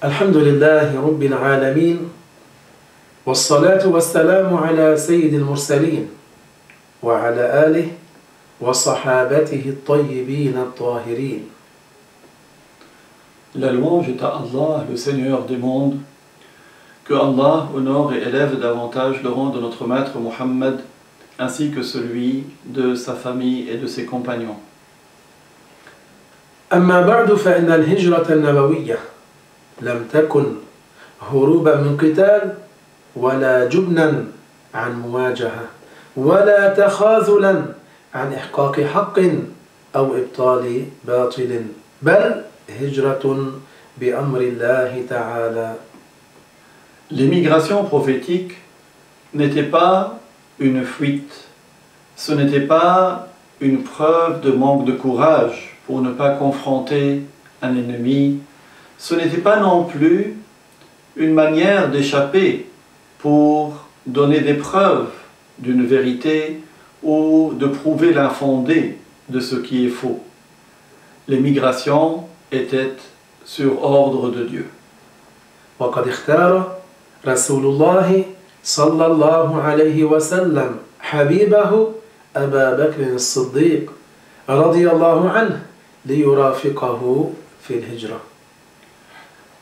الحمد لله رب العالمين والصلاة والسلام على سيد المرسلين وعلى آله وصحابته الطيبين الطاهرين. La louange est à Allah, le Seigneur des mondes. Que Allah honore et élève davantage le rang de notre maître Muhammad, ainsi que celui de sa famille et de ses compagnons. أما بعد فإن الهجرة النبوية لم تكن هروبا من قتال ولا جبنا عن مواجهة ولا تخاذلا عن إحقاق حق أو إبطال باطل بل هجرة بأمر الله تعالى. L'émigration prophétique n'était pas une fuite, ce n'était pas une preuve de manque de courage pour ne pas confronter un ennemi, ce n'était pas non plus une manière d'échapper pour donner des preuves d'une vérité ou de prouver l'infondé de ce qui est faux. L'émigration était sur ordre de Dieu. وقد اختار رسول الله صلى الله عليه وسلم حبيبه أبا بكر الصديق رضي الله عنه ليرافقه في الهجرة.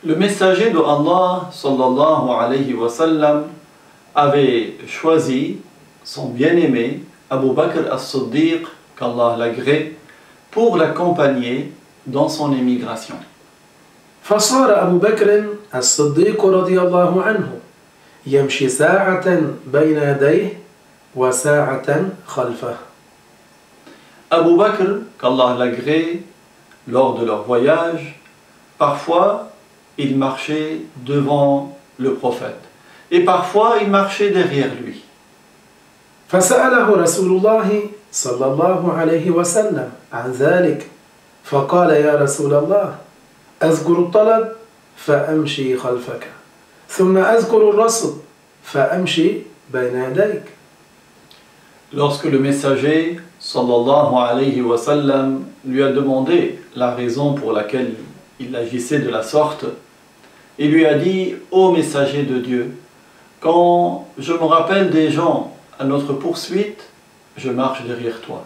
Le messager de Allah sallallahu alayhi wa sallam avait choisi son bien-aimé Abu Bakr as-Siddiq, qu'Allah l'agrée, pour l'accompagner dans son émigration. فصار أبو بكر الصديق رضي الله عنه يمشي ساعة بين يديه وساعة خلفه. Abu Bakr, qu'Allah l'agrée, lors de leur voyage, parfois il marchait devant le prophète et parfois il marchait derrière lui. فسأله رسول الله صلى الله عليه وسلم عن ذلك فقال يا رسول الله أذكر الطلب فأمشي خلفك ثم أذكر الرصد فأمشي بين يديك. Lorsque le messager sallallahu alayhi wa sallam lui a demandé la raison pour laquelle il agissait de la sorte, il lui a dit: ô messager de Dieu, quand je me rappelle des gens à notre poursuite, je marche derrière toi.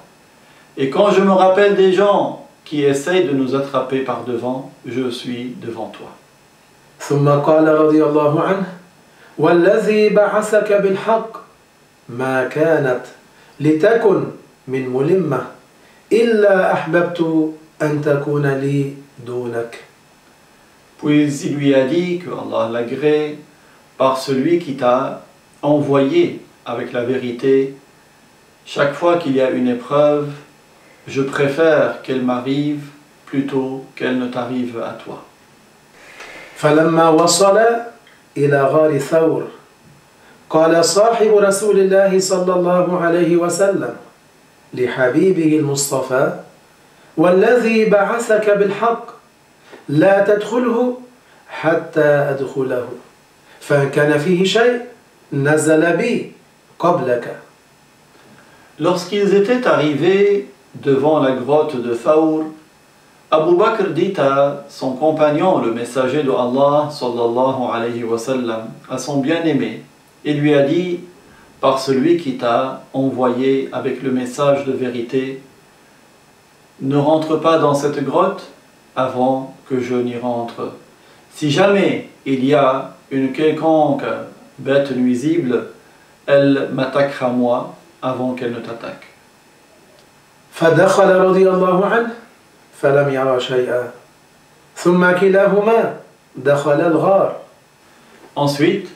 Et quand je me rappelle des gens qui essayent de nous attraper par devant, je suis devant toi. ثم قال رضي الله عنه والذي بعثك بالحق ما كانت لتكن من ملمة إلا أحببت أن تكون لي دونك. Puis il lui a dit que Allah l'agrée par celui qui t'a envoyé avec la vérité. Chaque fois qu'il y a une épreuve, je préfère qu'elle m'arrive plutôt qu'elle ne t'arrive à toi. فلما وصل إلى غار ثور قال صاحب رسول الله صلى الله عليه وسلم لحبيبه المصطفى والذي بعثك بالحق لا تدخله حتى أدخله فإن كان فيه شيء نزل بي قبلك. Lorsqu'ils étaient arrivés devant la grotte de Thawr, Abu Bakr dit à son compagnon, le messager de Allah sallallahu alayhi wa sallam, à son bien-aimé, et lui a dit: par celui qui t'a envoyé avec le message de vérité, ne rentre pas dans cette grotte avant que je n'y rentre. Si jamais il y a une quelconque bête nuisible, elle m'attaquera moi avant qu'elle ne t'attaque. فدخل رضي الله عنه فلم يرى شيئا ثم كلاهما دخل الغار. Ensuite,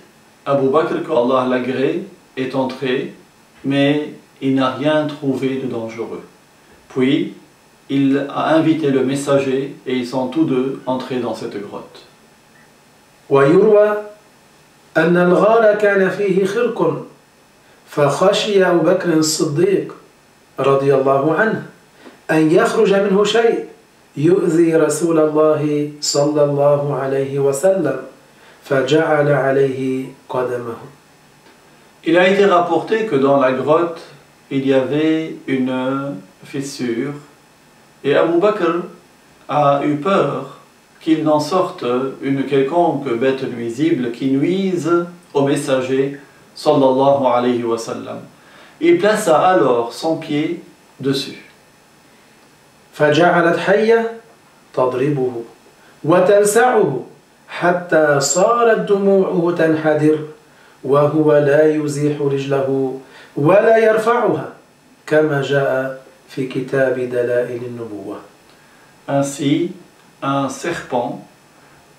Abu Bakr, qu'Allah l'agrée, est entré, mais il n'a rien trouvé de dangereux. Puis, il a invité le messager et ils sont tous deux entrés dans cette grotte. ويروى أن الغار كان فيه خرق فخشي أبو بكر الصديق رضي الله عنه أن يخرج منه شيء يؤذي رسول الله صلى الله عليه وسلم فجعل عليه قدمه. Il a été rapporté que dans la grotte, il y avait une fissure et Abu Bakr a eu peur qu'il n'en sorte une quelconque bête nuisible qui nuise au messager sallallahu alayhi wa sallam. Il plaça alors son pied dessus. فجعلت حية تضربه وتلسعه حتى صارت دموعه تنحدر وهو لا يزيح رجله ولا يرفعها كما جاء في كتاب دلائل النبوة. Ainsi, un serpent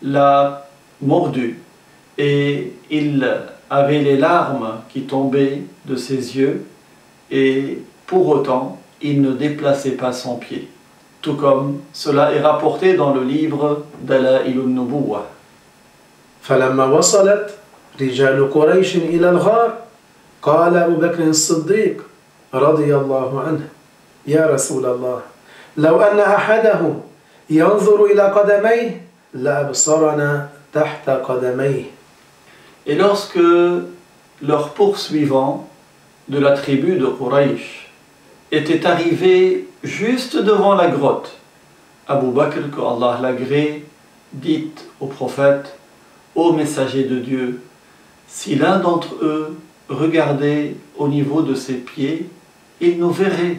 l'a mordu et il avait les larmes qui tombaient de ses yeux et pour autant il ne déplaçait pas son pied, tout comme cela est rapporté dans le livre Dala'il al-Nubuwah. فلما وصلت رجال قريش إلى الغار قال أبو بكر الصديق رضي الله عنه يا رسول الله لو أن أحدهم ينظر إلى قدميه لأبصرنا تحت قدميه. Et lorsque leurs poursuivants de la tribu de Quraysh étaient arrivés juste devant la grotte, Abu Bakr, que Allah l'agrée, dit au prophète: Ô messager de Dieu, si l'un d'entre eux regardait au niveau de ses pieds, il nous verrait.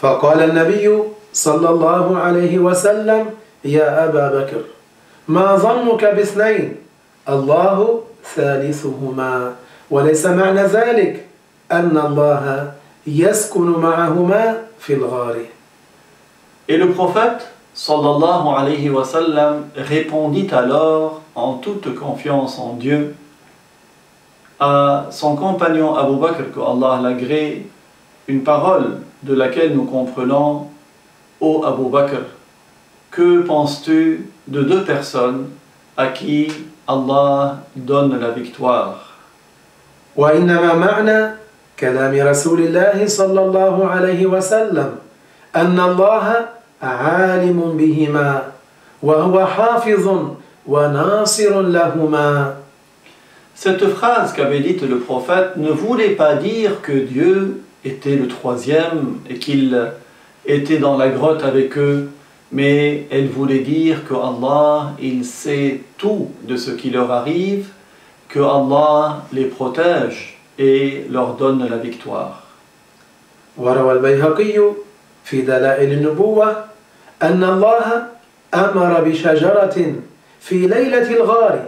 فقال النبي صلى الله عليه وسلم يا أبا بكر ما ظنك باثنين الله ثالثهما وليس معنى ذلك أن الله يسكن معهما في الغار. Et le prophète sallallahu alayhi wa sallam répondit alors en toute confiance en Dieu à son compagnon Abu Bakr, que Allah l'agrée, une parole de laquelle nous comprenons: Ô Abu Bakr, que penses-tu de deux personnes à qui Allah donne la victoire? وإنما معنى كلام رسول الله صلى الله عليه وسلم أن الله عالم بهما وهو حافظ وناصر لهما. Cette phrase qu'avait dite le prophète ne voulait pas dire que Dieu était le troisième et qu'il était dans la grotte avec eux, mais elle voulait dire que Allah, il sait tout de ce qui leur arrive, que Allah les protège et leur donne la victoire. وروى البيهقي في دلائل النبوة أن الله أمر بشجرة في ليلة الغار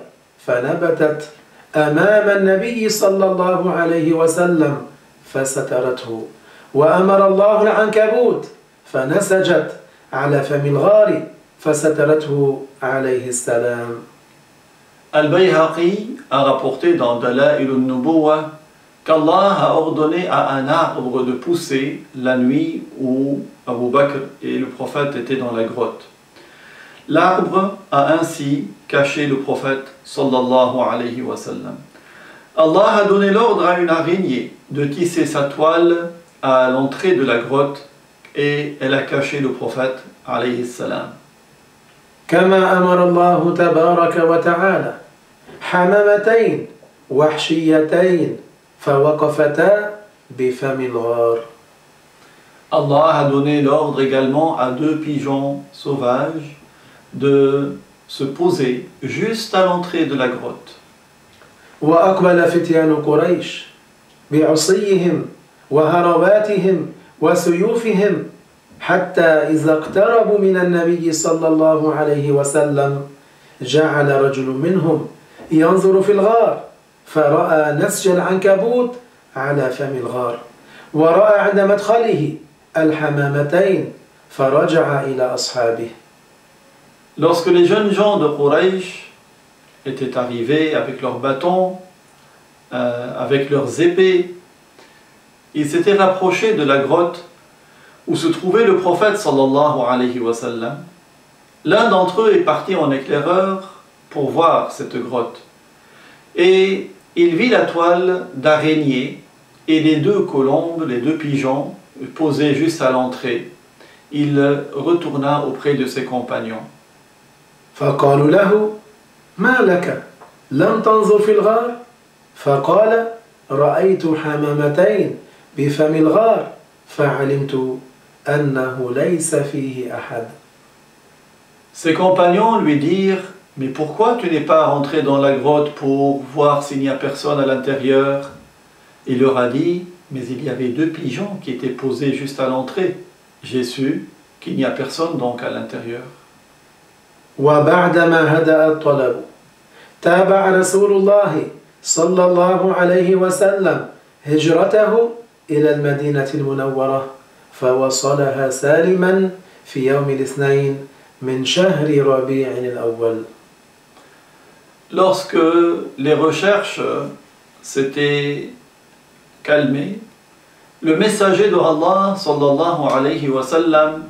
فنبتت أمام النبي صلى الله عليه وسلم فسترته وأمر الله العنكبوت فنسجت على فم الغار فسترته عليه السلام. Al-Bayhaqi a rapporté dans Dala'il al-Nubuwah qu'Allah a ordonné à un arbre de pousser la nuit où Abu Bakr et le prophète étaient dans la grotte. L'arbre a ainsi caché le prophète sallallahu alayhi wa sallam. Allah a donné l'ordre à une araignée de tisser sa toile à l'entrée de la grotte et elle a caché le prophète alayhi salam. كما أمر الله تبارك وتعالى حمامتين وحشيتين فوقفتا بفم الغار. Allah a donné l'ordre également à deux pigeons sauvages de se poser juste à l'entrée de la grotte. وأقبل فتيان قريش بعصيهم وهرباتهم وسيوفهم حتى إذا اقتربوا من النبي صلى الله عليه وسلم جعل رجل منهم ينظر في الغار فرأى نسج العنكبوت على فم الغار ورأى عند مدخله الحمامتين فرجع إلى أصحابه. Lorsque les jeunes gens de Quraysh étaient arrivés avec leurs bâtons, avec leurs épées, ils s'étaient rapprochés de la grotte où se trouvait le prophète sallallahu alayhi wa sallam. L'un d'entre eux est parti en éclaireur pour voir cette grotte. Et il vit la toile d'araignée et les deux colombes, les deux pigeons, posés juste à l'entrée. Il retourna auprès de ses compagnons. فقالوا له ما لك لم تنظر في الغار فقال رأيت حمامتين بفم الغار فعلمت أنه ليس فيه أحد. Ses compagnons lui dirent: mais pourquoi tu n'es pas rentré dans la grotte pour voir s'il n'y a personne à l'intérieur? Il leur a dit: mais il y avait 2 pigeons qui étaient posés juste à l'entrée. J'ai su qu'il n'y a personne donc à l'intérieur. وبعدما هدأ الطلب تابع رسول الله صلى الله عليه وسلم هجرته إلى المدينة المنورة فوصلها سالما في يوم الاثنين من شهر ربيع الأول. Lorsque les recherches s'étaient calmées, le messager de Allah sallallahu alayhi wa sallam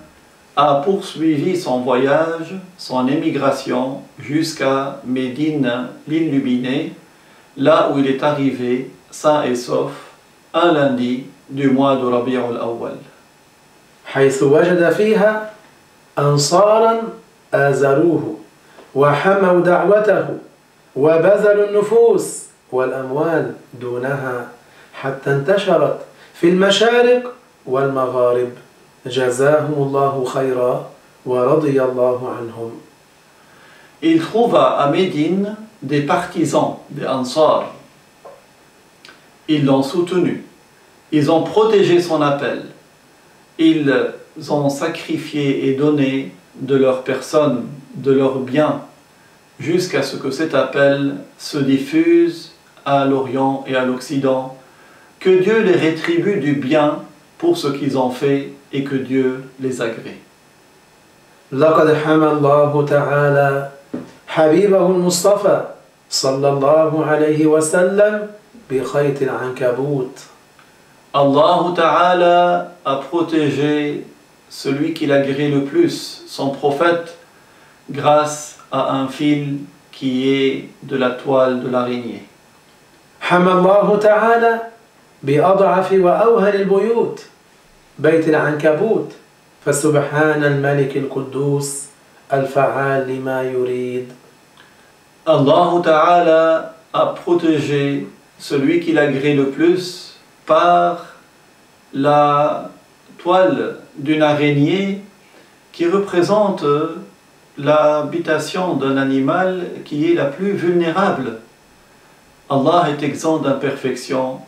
a poursuivi son voyage, son émigration jusqu'à Médine l'illuminée, là où il est arrivé sain et sauf un lundi du mois de Rabi' al-Awwal. حيث وجد فيها أنصارا آزروه وحموا دعوته وبذلوا النفوس والأموال دونها حتى انتشرت في المشارق والمغارب جزاهم الله خيرا ورضي الله عنهم. Il trouva à Médine des partisans, des Ansar. Ils l'ont soutenu. Ils ont protégé son appel. Ils ont sacrifié et donné de leur personne, de leurs biens, jusqu'à ce que cet appel se diffuse à l'Orient et à l'Occident. Que Dieu les rétribue du bien pour ce qu'ils ont fait et que Dieu les agrée. لقد حمى الله تعالى حبيبه المصطفى صلى الله عليه وسلم بخيط العنكبوت. Allah Ta'ala a protégé celui qu'il agrée le plus, son prophète, grâce à un fil qui est de la toile de l'araignée. حمى الله تعالى بأضعف وأوهن البيوت بيت العنكبوت فسبحان الملك القدوس الفعال لما يريد. Allah Ta'ala a protégé celui qu'il agrée le plus par la toile d'une araignée qui représente l'habitation d'un animal qui est la plus vulnérable. Allah est exempt d'imperfection,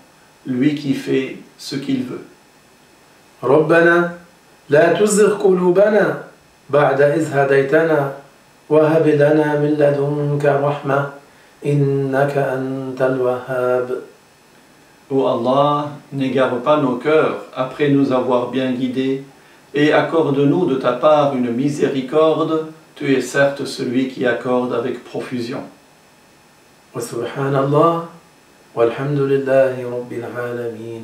lui qui fait ce qu'il veut. ربنا لا تزغ قلوبنا بعد إذ هديتنا وهب لنا من لدنك رحمة إنك أنت الوهاب. Ô Allah, n'égare pas nos cœurs après nous avoir bien guidés et accorde-nous de ta part une miséricorde, tu es certes celui qui accorde avec profusion. وسبحان الله والحمد لله رب العالمين.